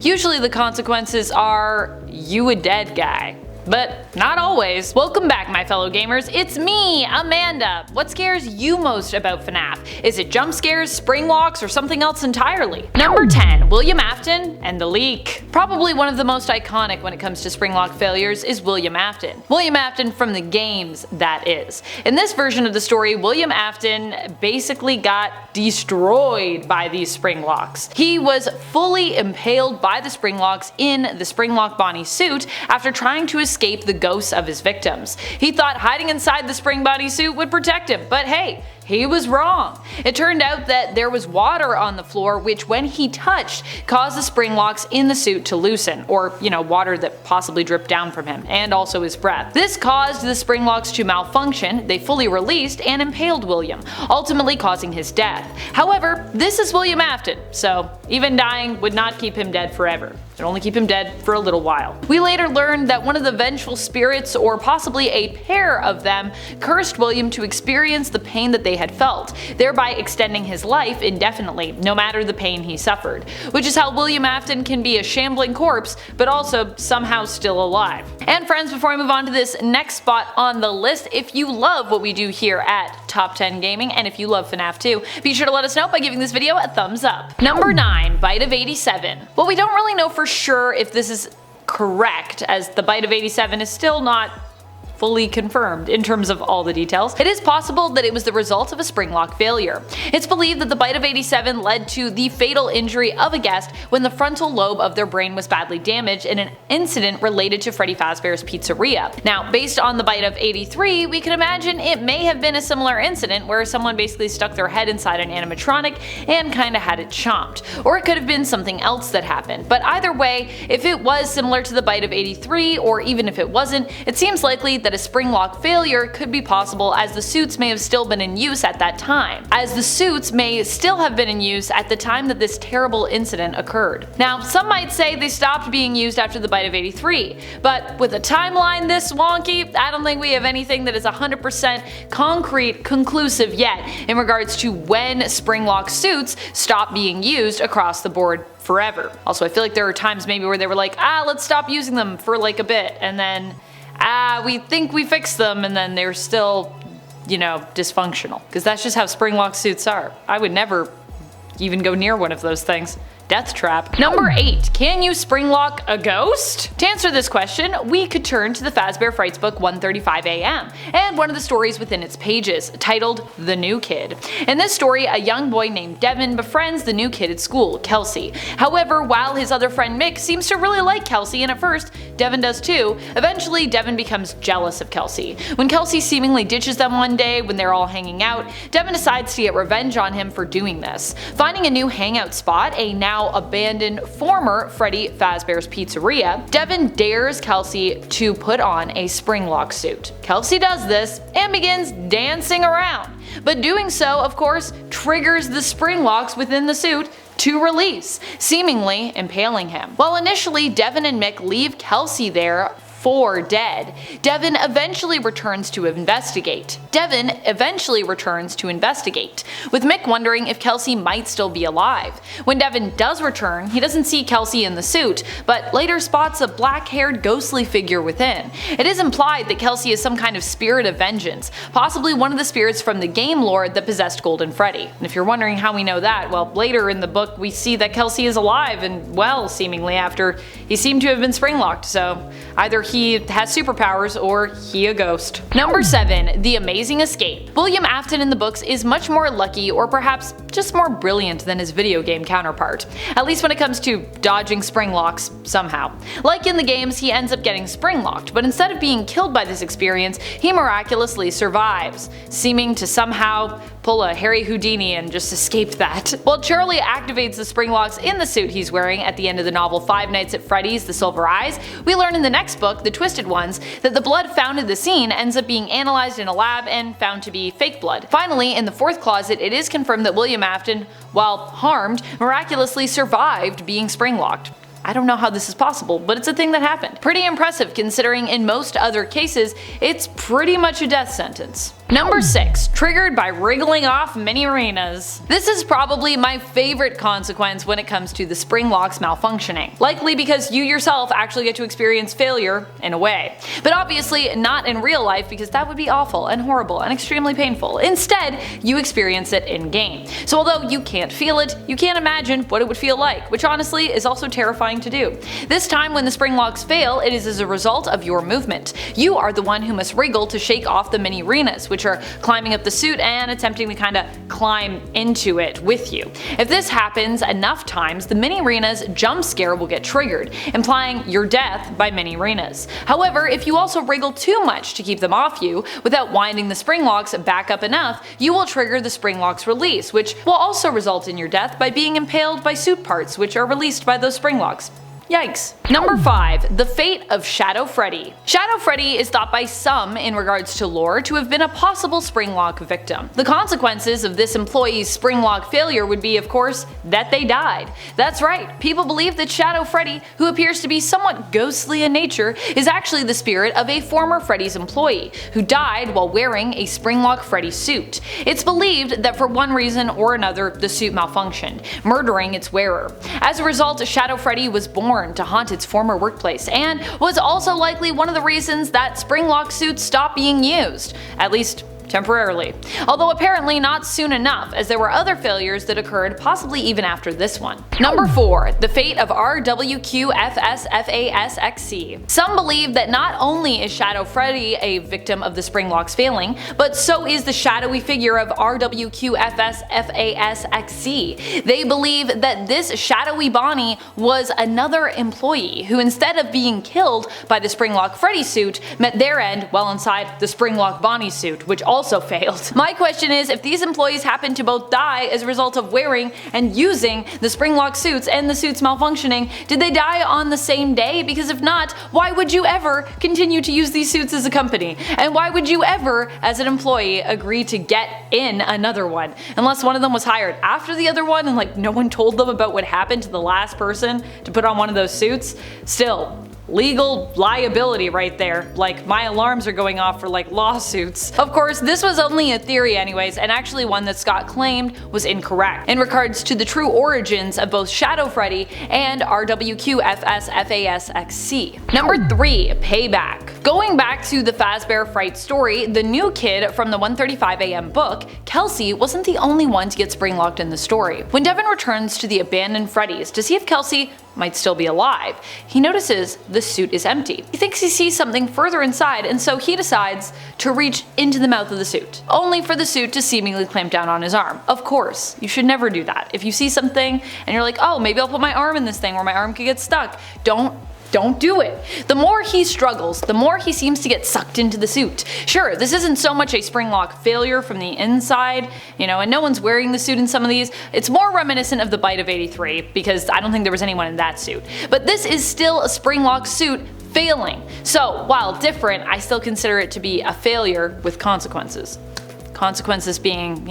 Usually the consequences are you a dead guy. But not always. Welcome back, my fellow gamers. It's me, Amanda. What scares you most about FNAF? Is it jump scares, springlocks, or something else entirely? Number 10. William Afton and the leak. Probably one of the most iconic when it comes to springlock failures is William Afton. William Afton from the games, that is. In this version of the story, William Afton basically got destroyed by these springlocks. He was fully impaled by the springlocks in the Springlock Bonnie suit after trying to escape the ghosts of his victims. He thought hiding inside the spring body suit would protect him, but hey, he was wrong. It turned out that there was water on the floor which, when he touched, caused the springlocks in the suit to loosen, or water that possibly dripped down from him, and also his breath. This caused the springlocks to malfunction, they fully released, and impaled William, ultimately causing his death. However, this is William Afton, so even dying would not keep him dead forever. It would only keep him dead for a little while. We later learned that one of the vengeful spirits, or possibly a pair of them, cursed William to experience the pain that they had felt, thereby extending his life indefinitely, no matter the pain he suffered. Which is how William Afton can be a shambling corpse, but also somehow still alive. And friends, before I move on to this next spot on the list, if you love what we do here at Top 10 Gaming, and if you love FNAF 2, be sure to let us know by giving this video a thumbs up. Number 9. Bite of 87. Well, we don't really know for sure if this is correct, as the Bite of 87 is still not fully confirmed in terms of all the details. It is possible that it was the result of a springlock failure. It's believed that the Bite of 87 led to the fatal injury of a guest when the frontal lobe of their brain was badly damaged in an incident related to Freddy Fazbear's Pizzeria. Now, based on the Bite of 83, we can imagine it may have been a similar incident where someone basically stuck their head inside an animatronic and kinda had it chomped. Or it could have been something else that happened. But either way, if it was similar to the Bite of 83, or even if it wasn't, it seems likely that a springlock failure could be possible, as the suits may have still been in use at that time. As the suits may still have been in use at the time that this terrible incident occurred. Now, some might say they stopped being used after the Bite of 83, but with a timeline this wonky, I don't think we have anything that is 100% concrete conclusive yet in regards to when springlock suits stopped being used across the board forever. Also, I feel like there are times maybe where they were like, let's stop using them for like a bit, and then we think we fixed them, and then they're still, dysfunctional. Because that's just how springlock suits are. I would never even go near one of those things. Death trap. Number 8. Can you springlock a ghost? To answer this question, we could turn to the Fazbear Frights book 135 AM, and one of the stories within its pages, titled The New Kid. In this story, a young boy named Devin befriends the new kid at school, Kelsey. However, while his other friend Mick seems to really like Kelsey, and at first, Devin does too, eventually Devin becomes jealous of Kelsey. When Kelsey seemingly ditches them one day when they're all hanging out, Devin decides to get revenge on him for doing this. Finding a new hangout spot, a now abandoned former Freddy Fazbear's Pizzeria, Devin dares Kelsey to put on a springlock suit. Kelsey does this and begins dancing around, but doing so, of course, triggers the springlocks within the suit to release, seemingly impaling him. While initially Devin and Mick leave Kelsey there for dead, Devin eventually returns to investigate, with Mick wondering if Kelsey might still be alive. When Devin does return, he doesn't see Kelsey in the suit, but later spots a black-haired ghostly figure within. It is implied that Kelsey is some kind of spirit of vengeance, possibly one of the spirits from the game lore that possessed Golden Freddy. And if you're wondering how we know that, well, later in the book we see that Kelsey is alive and well, seemingly, after he seemed to have been springlocked, so either he has superpowers or he a ghost. Number 7. The Amazing Escape. William Afton in the books is much more lucky, or perhaps just more brilliant, than his video game counterpart, at least when it comes to dodging springlocks somehow. Like in the games, he ends up getting springlocked, but instead of being killed by this experience, he miraculously survives, seeming to somehow pull a Harry Houdini and just escape that. While Charlie activates the springlocks in the suit he's wearing at the end of the novel Five Nights at Freddy's The Silver Eyes, we learn in the next book, The Twisted Ones, that the blood found at the scene ends up being analyzed in a lab and found to be fake blood. Finally, in the fourth closet, it is confirmed that William Afton, while harmed, miraculously survived being springlocked. I don't know how this is possible, but it's a thing that happened. Pretty impressive considering in most other cases, it's pretty much a death sentence. Number 6. Triggered by wriggling off mini arenas. This is probably my favorite consequence when it comes to the Springlock's malfunctioning. Likely because you yourself actually get to experience failure in a way. But obviously not in real life, because that would be awful and horrible and extremely painful. Instead, you experience it in game. So although you can't feel it, you can't imagine what it would feel like, which honestly is also terrifying to do. This time when the Springlocks fail, it is as a result of your movement. You are the one who must wriggle to shake off the mini arenas, which are climbing up the suit and attempting to kinda climb into it with you. If this happens enough times, the mini arena's jump scare will get triggered, implying your death by mini arenas. However, if you also wriggle too much to keep them off you, without winding the Springlocks back up enough, you will trigger the Springlock's release, which will also result in your death by being impaled by suit parts which are released by those Springlocks. Yikes. Number 5. The fate of Shadow Freddy. Shadow Freddy is thought by some, in regards to lore, to have been a possible Springlock victim. The consequences of this employee's Springlock failure would be, of course, that they died. That's right, people believe that Shadow Freddy, who appears to be somewhat ghostly in nature, is actually the spirit of a former Freddy's employee, who died while wearing a Springlock Freddy suit. It's believed that for one reason or another the suit malfunctioned, murdering its wearer. As a result, Shadow Freddy was born to haunt its former workplace, and was also likely one of the reasons that Springlock suits stopped being used, at least temporarily. Although apparently not soon enough, as there were other failures that occurred possibly even after this one. Number 4. The fate of RWQFSFASXC. Some believe that not only is Shadow Freddy a victim of the Springlock's failing, but so is the shadowy figure of RWQFSFASXC. They believe that this shadowy Bonnie was another employee who, instead of being killed by the Springlock Freddy suit, met their end while inside the Springlock Bonnie suit, which also failed. My question is, if these employees happen to both die as a result of wearing and using the Springlock suits and the suits malfunctioning, did they die on the same day? Because if not, why would you ever continue to use these suits as a company? And why would you ever, as an employee, agree to get in another one? Unless one of them was hired after the other one and like no one told them about what happened to the last person to put on one of those suits? Still, legal liability right there. Like, my alarms are going off for like lawsuits. Of course, this was only a theory anyways, and actually one that Scott claimed was incorrect in regards to the true origins of both Shadow Freddy and RWQFSFASXC. Number 3. Payback. Going back to the Fazbear Fright story, the new kid from the 1:35 AM book, Kelsey, wasn't the only one to get springlocked in the story. When Devin returns to the abandoned Freddy's to see if Kelsey might still be alive, he notices the suit is empty. He thinks he sees something further inside, and so he decides to reach into the mouth of the suit, only for the suit to seemingly clamp down on his arm. Of course, you should never do that. If you see something and you're like, oh, maybe I'll put my arm in this thing where my arm could get stuck, don't do it. The more he struggles, the more he seems to get sucked into the suit. Sure, this isn't so much a Springlock failure from the inside, and no one's wearing the suit in some of these. It's more reminiscent of the bite of 83, because I don't think there was anyone in that suit. But this is still a Springlock suit failing. So while different, I still consider it to be a failure with consequences. Consequences being,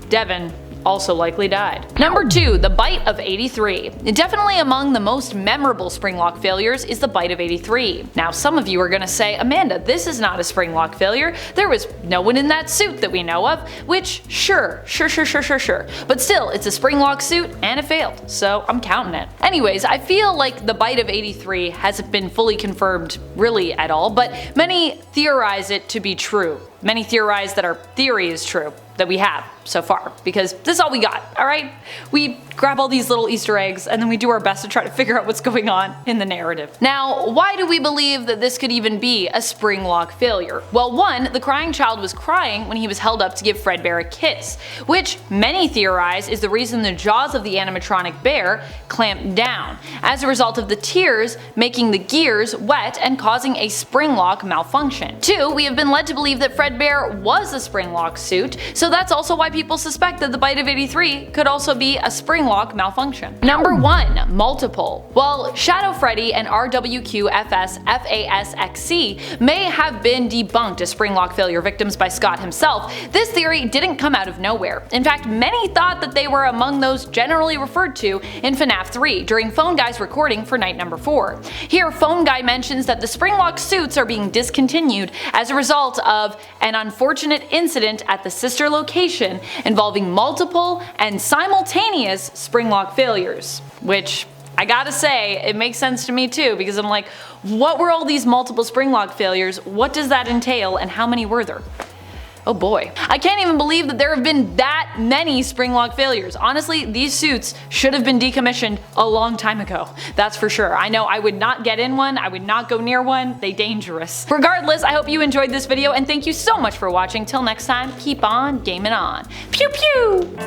Devin also likely died. Number 2. The Bite of 83. Definitely among the most memorable Springlock failures is the Bite of 83. Now some of you are gonna say, Amanda, this is not a Springlock failure. There was no one in that suit that we know of, which sure. But still, it's a Springlock suit and it failed, so I'm counting it. Anyways, I feel like the Bite of 83 hasn't been fully confirmed really at all, but many theorize it to be true. Many theorize that our theory is true, that we have so far, because this is all we got, alright? We grab all these little Easter eggs and then we do our best to try to figure out what's going on in the narrative. Now, why do we believe that this could even be a Springlock failure? Well, one, the crying child was crying when he was held up to give Fredbear a kiss, which many theorize is the reason the jaws of the animatronic bear clamped down, as a result of the tears making the gears wet and causing a Springlock malfunction. 2, we have been led to believe that Fredbear was a Springlock suit, so that's also why people suspect that the Bite of 83 could also be a Springlock malfunction. Number 1. Multiple. While Shadow Freddy and RWQFSFASXC may have been debunked as Springlock failure victims by Scott himself, this theory didn't come out of nowhere. In fact, many thought that they were among those generally referred to in FNAF 3 during Phone Guy's recording for night number 4. Here, Phone Guy mentions that the Springlock suits are being discontinued as a result of an unfortunate incident at the sister location involving multiple and simultaneous Springlock failures. Which, I gotta say, it makes sense to me too, because I'm like, what were all these multiple Springlock failures? What does that entail, and how many were there? Oh boy. I can't even believe that there have been that many Springlock failures. Honestly, these suits should have been decommissioned a long time ago. That's for sure. I know I would not get in one, I would not go near one, they dangerous. Regardless, I hope you enjoyed this video, and thank you so much for watching. Till next time, keep on gaming on. Pew pew!